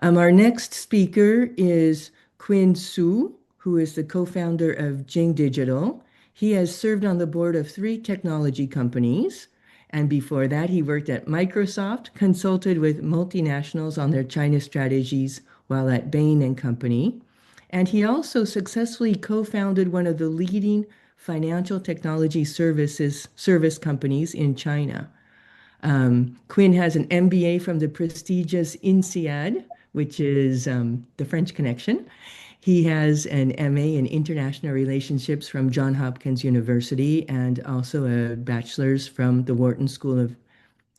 Our next speaker is Quinn Su, who is the co-founder of Jing Digital. He has served on the board of three technology companies. And before that, he worked at Microsoft, consulted with multinationals on their China strategies while at Bain and Company. And he also successfully co-founded one of the leading financial technology service companies in China. Quinn has an MBA from the prestigious INSEAD, which is the French connection. He has an MA in International Relationships from Johns Hopkins University and also a bachelor's from at the Wharton School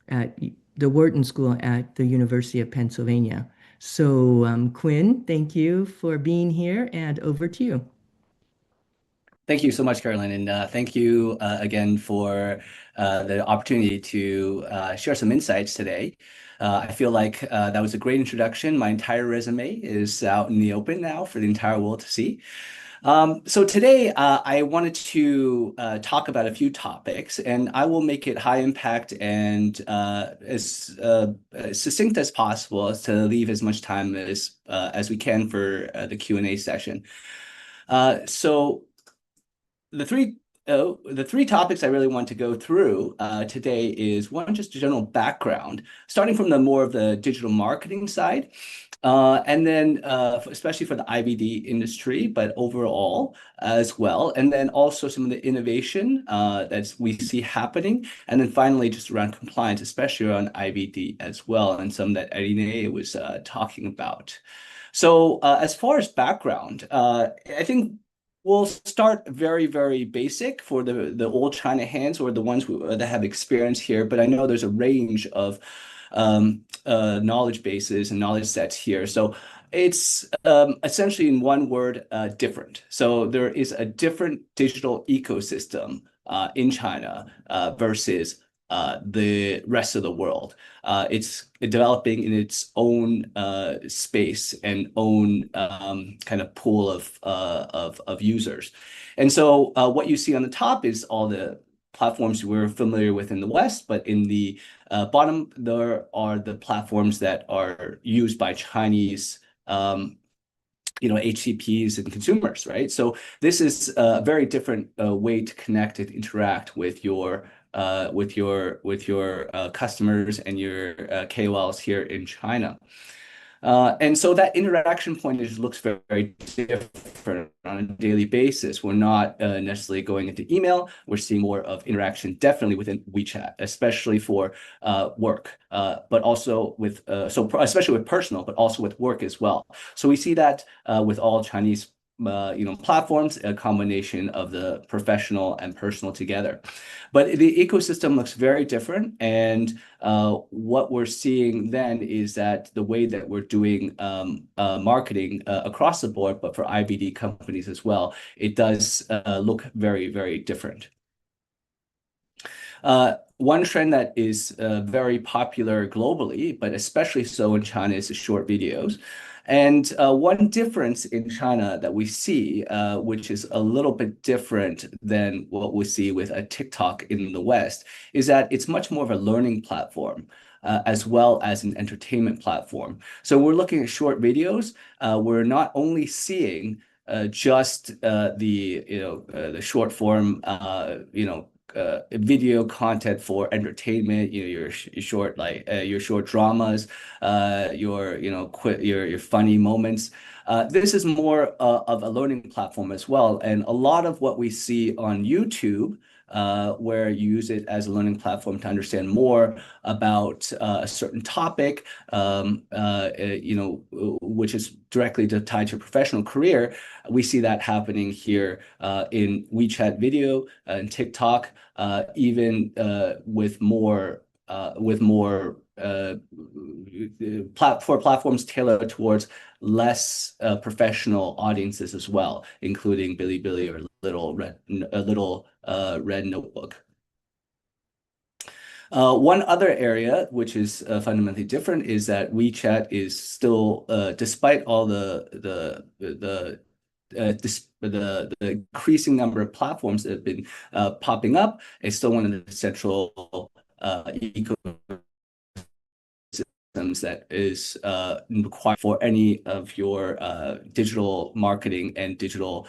at the University of Pennsylvania. So, Quinn, thank you for being here, and over to you. Thank you so much, Carolyn, and thank you again for the opportunity to share some insights today. I feel like that was a great introduction. My entire resume is out in the open now for the entire world to see. So today I wanted to talk about a few topics, and I will make it high impact and as succinct as possible, as to leave as much time as we can for the Q&A session. So the three topics I really want to go through today is one, just a general background, starting from the more of the digital marketing side, and then especially for the IVD industry, but overall as well, and then also some of the innovation that we see happening, and then finally just around compliance, especially around IVD as well, and some that Irene was talking about. So as far as background, I think we'll start very, very basic for the old China hands or the ones that have experience here, but I know there's a range of knowledge bases and knowledge sets here. So it's essentially, in one word, different. So there is a different digital ecosystem in China versus the rest of the world. It's developing in its own space and own kind of pool of users. And so what you see on the top is all the platforms we're familiar with in the West, but in the bottom, there are the platforms that are used by Chinese HCPs and consumers, right? So this is a very different way to connect and interact with your customers and your KOLs here in China. And so that interaction point just looks very, very different on a daily basis. We're not necessarily going into email. We're seeing more of interaction definitely within WeChat, especially for work, but also with, especially with personal, but also with work as well. So we see that with all Chinese platforms, a combination of the professional and personal together. But the ecosystem looks very different. And what we're seeing then is that the way that we're doing marketing across the board, but for IVD companies as well, it does look very, very different. One trend that is very popular globally, but especially so in China, is the short videos. And one difference in China that we see, which is a little bit different than what we see with a TikTok in the West, is that it's much more of a learning platform. As well as an entertainment platform. So we're looking at short videos. We're not only seeing just the short form, video content for entertainment, your short your short dramas, your funny moments. This is more of a learning platform as well, and a lot of what we see on YouTube, where you use it as a learning platform to understand more about a certain topic, which is directly tied to your professional career. We see that happening here in WeChat video and TikTok, even with more platforms tailored towards less professional audiences as well, including Bilibili or Little Red Notebook. One other area which is fundamentally different is that WeChat is still, despite all the increasing number of platforms that have been popping up, it's still one of the central ecosystems that is required for any of your digital marketing and digital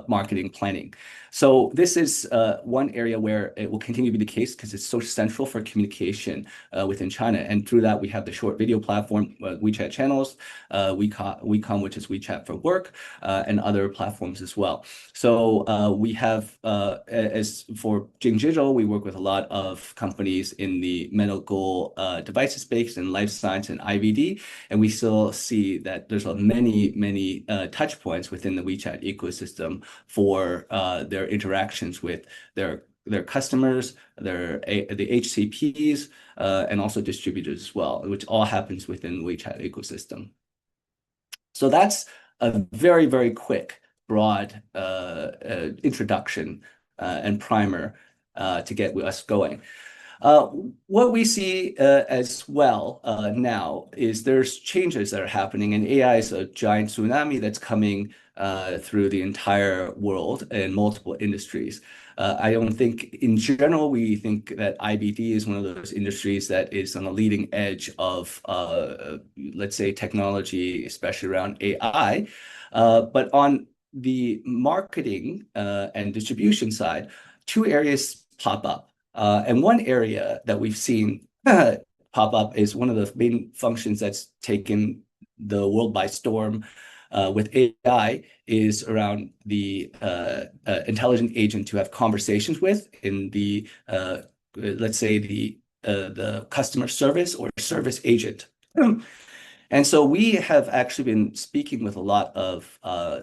marketing planning. So this is one area where it will continue to be the case because it's so central for communication within China. And through that, we have the short video platform, WeChat channels, WeCom, which is WeChat for work, and other platforms as well. So we have, as for Jing Digital, we work with a lot of companies in the medical devices space and life science and IVD, and we still see that there's many touch points within the WeChat ecosystem for their interactions with their customers, the HCPs, and also distributors as well, which all happens within the WeChat ecosystem. So that's a very quick, broad introduction and primer to get us going. What we see as well now is there's changes that are happening, and AI is a giant tsunami that's coming through the entire world in multiple industries. I don't think, in general, we think that IBD is one of those industries that is on the leading edge of, let's say, technology, especially around AI. But on the marketing and distribution side, two areas pop up. And one area that we've seen pop up is one of the main functions that's taken the world by storm with AI is around the intelligent agent to have conversations with in the, let's say, the customer service or service agent. And so we have actually been speaking with a lot of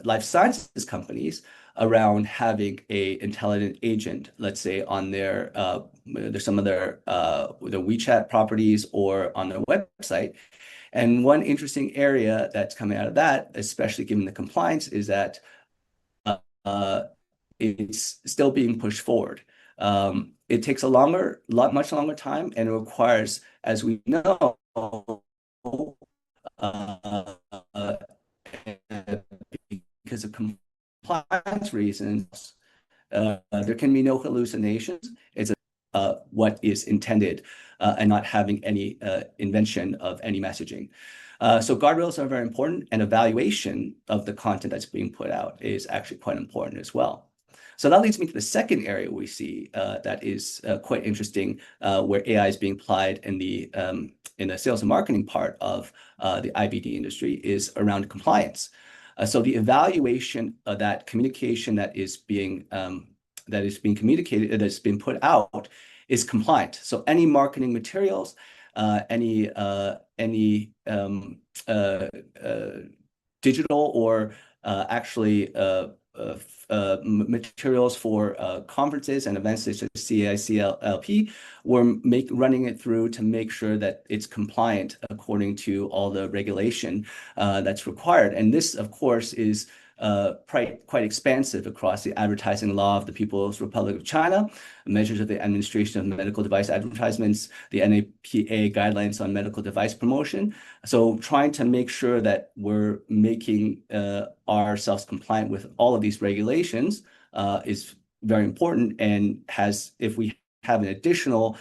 life sciences companies around having a intelligent agent, let's say on there's some of their WeChat properties or on their website. And one interesting area that's coming out of that, especially given the compliance, is that it's still being pushed forward. It takes much longer time, and it requires, as we know, uh, because of compliance reasons, there can be no hallucinations. It's what is intended and not having any invention of any messaging. So guardrails are very important, and evaluation of the content that's being put out is actually quite important as well. So that leads me to the second area we see that is quite interesting, where AI is being applied in the sales and marketing part of the IBD industry, is around compliance. So the evaluation of that communication that is being communicated, that's been put out, is compliant. So any marketing materials, any digital or actually materials for conferences and events such as CICLP, we're running it through to make sure that it's compliant according to all the regulation that's required. And this, of course, is quite expansive across the advertising law of the People's Republic of China, measures of the administration of medical device advertisements, the NAPA guidelines on medical device promotion. So trying to make sure that we're making ourselves compliant with all of these regulations is very important, and if we have an additional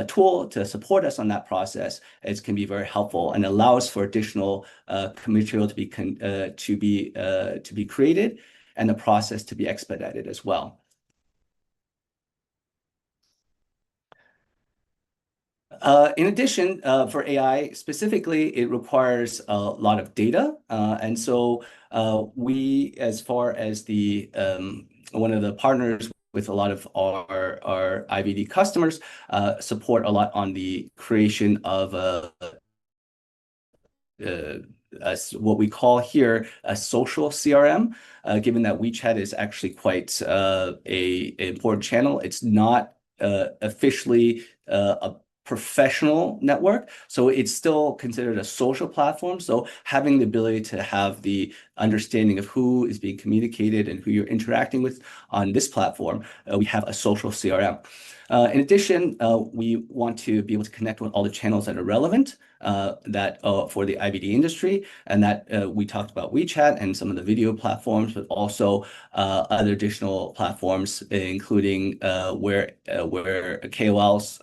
tool to support us on that process, it can be very helpful and allows for additional material to be created and the process to be expedited as well. In addition, for AI specifically, it requires a lot of data. And so we, as far as one of the partners with a lot of our IVD customers, support a lot on the creation of what we call here a social CRM, given that WeChat is actually quite an important channel. It's not officially a professional network, so it's still considered a social platform. So having the ability to have the understanding of who is being communicated and who you're interacting with on this platform, we have a social CRM. In addition, we want to be able to connect with all the channels that are relevant for the IVD industry, and that we talked about WeChat and some of the video platforms, but also other additional platforms, including where KOLs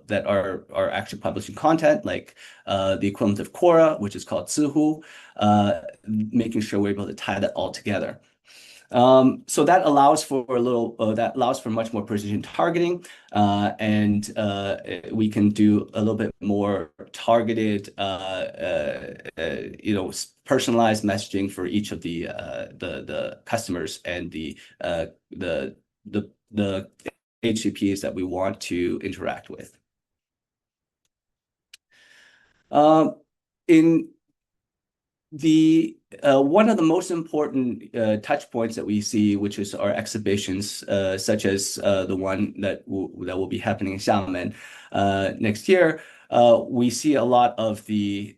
that are actually publishing content, like the equivalent of Quora, which is called Zihu, making sure we're able to tie that all together. So that allows for much more precision targeting, and we can do a little bit more targeted, personalized messaging for each of the customers and the HCPs that we want to interact with. In the one of the most important touch points that we see, which is our exhibitions, such as the one that will be happening in Xiamen next year, we see a lot of the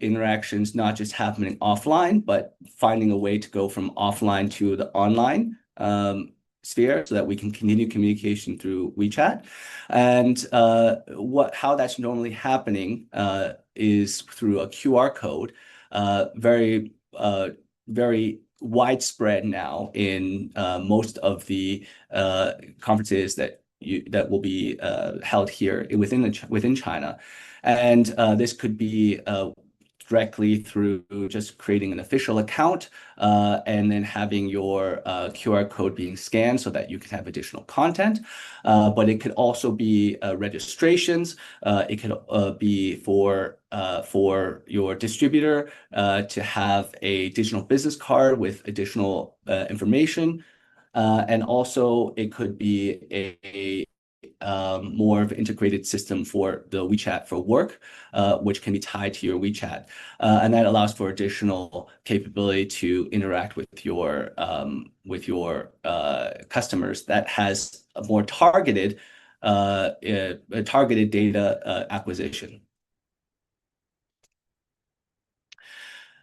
interactions not just happening offline, but finding a way to go from offline to the online sphere so that we can continue communication through WeChat. And how that's normally happening is through a QR code. Very widespread now in most of the conferences that will be held here within China, and this could be directly through just creating an official account and then having your QR code being scanned so that you can have additional content. But it could also be registrations. It could be for your distributor to have a digital business card with additional information. And also it could be a more of an integrated system for the WeChat for work, which can be tied to your WeChat. And that allows for additional capability to interact with your customers that has a more targeted data acquisition.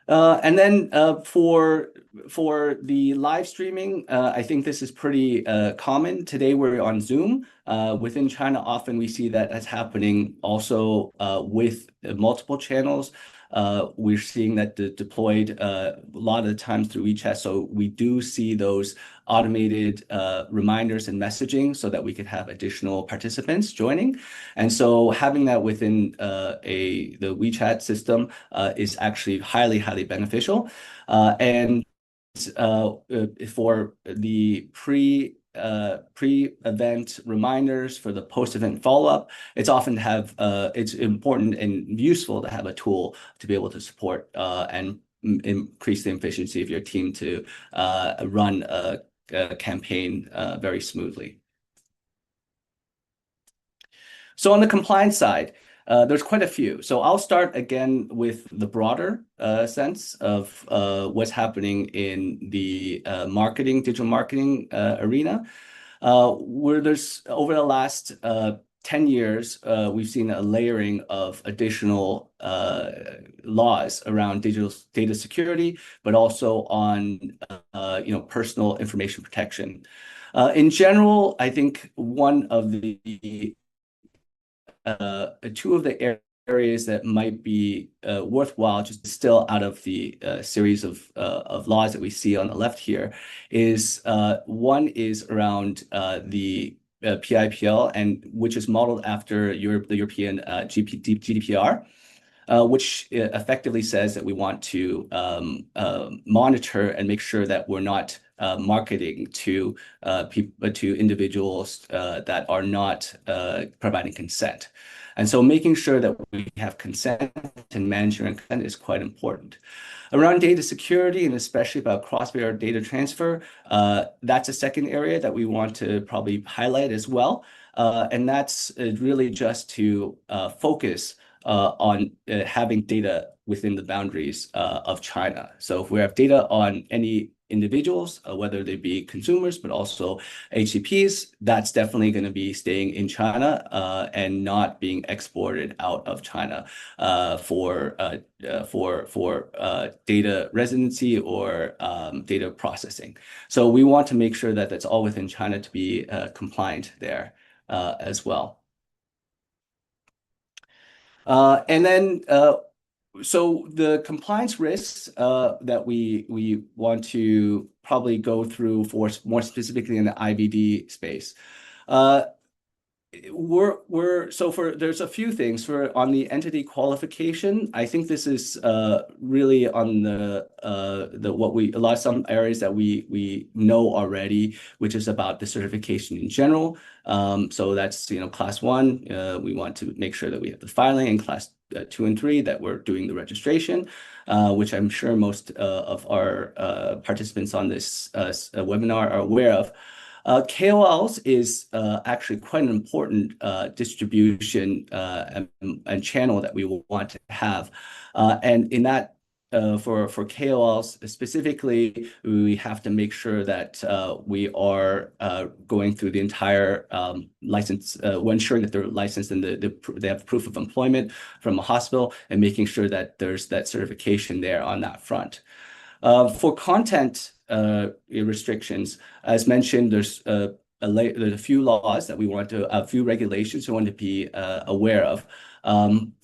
And then for the live streaming, I think this is pretty common. Today we're on Zoom. Within China, often we see that as happening also with multiple channels. We're seeing that deployed a lot of the times through WeChat. So we do see those automated reminders and messaging so that we could have additional participants joining. And so having that within the WeChat system is actually highly, highly beneficial. And for the pre-event reminders, for the post-event follow-up, it's important and useful to have a tool to be able to support and increase the efficiency of your team to run a campaign very smoothly. So on the compliance side, there's quite a few. So I'll start again with the broader sense of what's happening in the digital marketing arena. Where there's over the last 10 years, we've seen a layering of additional laws around digital data security, but also on personal information protection. In general, I think one of the two of the areas that might be worthwhile just still out of the series of laws that we see on the left here is one is around the PIPL, and which is modeled after the European GDPR. Which effectively says that we want to monitor and make sure that we're not marketing to individuals that are not providing consent. And so making sure that we have consent and managing consent is quite important. Around data security, and especially about cross-border data transfer, that's a second area that we want to probably highlight as well. And that's really just to focus on having data within the boundaries of China. So if we have data on any individuals, whether they be consumers, but also HCPs, that's definitely going to be staying in China and not being exported out of China for data residency or data processing. So we want to make sure that that's all within China to be compliant there. as well. And then so the compliance risks that we want to probably go through for more specifically in the IVD space. Uh, there's a few things for on the entity qualification. I think this is really on the what we a lot of some areas that we know already, which is about the certification in general. So that's class one. We want to make sure that we have the filing, and class 2 and 3 that we're doing the registration, which I'm sure most of our participants on this webinar are aware of. KOLs is actually quite an important distribution and channel that we will want to have. And in that, for KOLs specifically, we have to make sure that we are going through the entire license, ensuring that they're licensed and they have proof of employment from a hospital, and making sure that there's that certification there on that front. For content restrictions, as mentioned, there's a few laws that a few regulations we want to be aware of.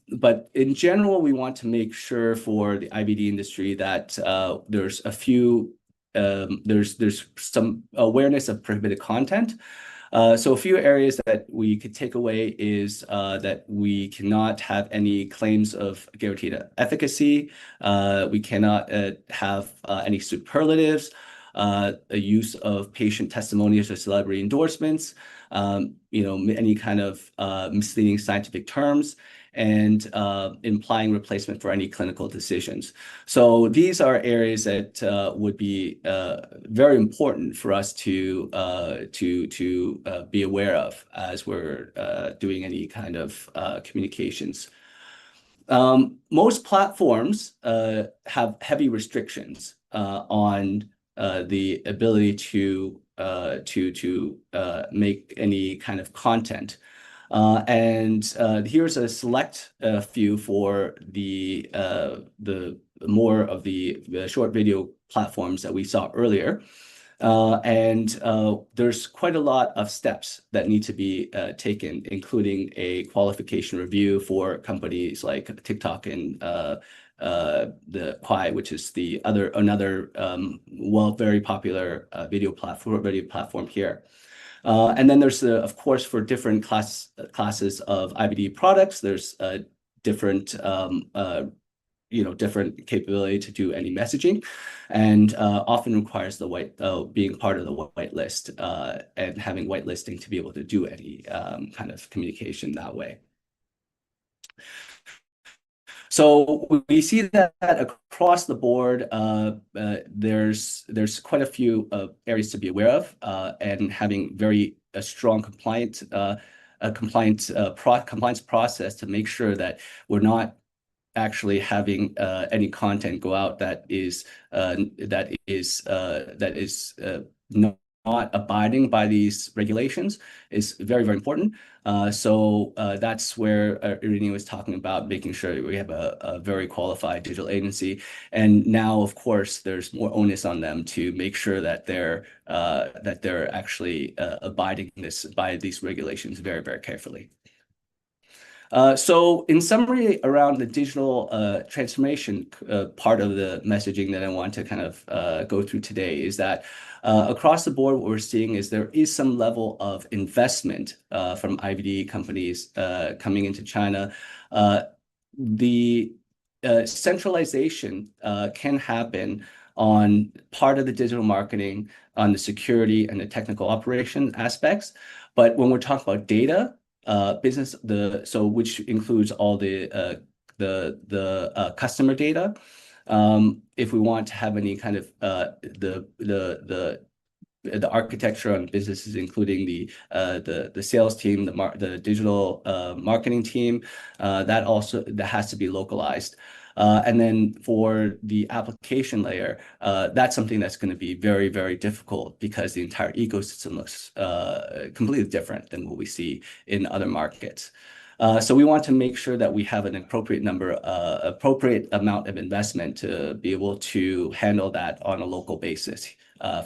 But in general, we want to make sure for the IVD industry that there's some awareness of prohibited content. So a few areas that we could take away is that we cannot have any claims of guaranteed efficacy. We cannot have any superlatives, a use of patient testimonials or celebrity endorsements, any kind of misleading scientific terms, and implying replacement for any clinical decisions. So these are areas that would be very important for us to be aware of as we're doing any kind of communications. Most platforms have heavy restrictions on the ability to make any kind of content. Here's a select few for the more of the short video platforms that we saw earlier. There's quite a lot of steps that need to be taken, including a qualification review for companies like TikTok and the Kwai, which is another very popular video platform here. And then there's of course, for different classes of IVD products, there's different different capability to do any messaging, and often requires being part of the white list and having whitelisting to be able to do any kind of communication that way. So we see that across the board, there's quite a few areas to be aware of, and having very strong compliance process to make sure that we're not actually having any content go out that is not abiding by these regulations is very, very important. So that's where Irini was talking about making sure we have a very qualified digital agency. And now, of course, there's more onus on them to make sure that they're actually abiding by these regulations very, very carefully. So in summary, around the digital transformation part of the messaging that I want to kind of go through today is that across the board, what we're seeing is there is some level of investment from IVD companies coming into China. The centralization can happen on part of the digital marketing, on the security and the technical operation aspects. But when we're talking about data, which includes all the customer data. If we want to have any kind of the architecture on businesses, including the sales team, the digital marketing team, that has to be localized. And then for the application layer, that's something that's going to be very, very difficult because the entire ecosystem looks completely different than what we see in other markets. So we want to make sure that we have an appropriate amount of investment to be able to handle that on a local basis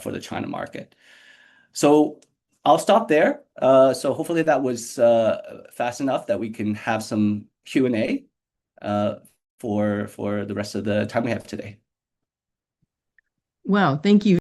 for the China market. So I'll stop there. So hopefully that was fast enough that we can have some Q&A uh, for the rest of the time we have today. Wow, thank you.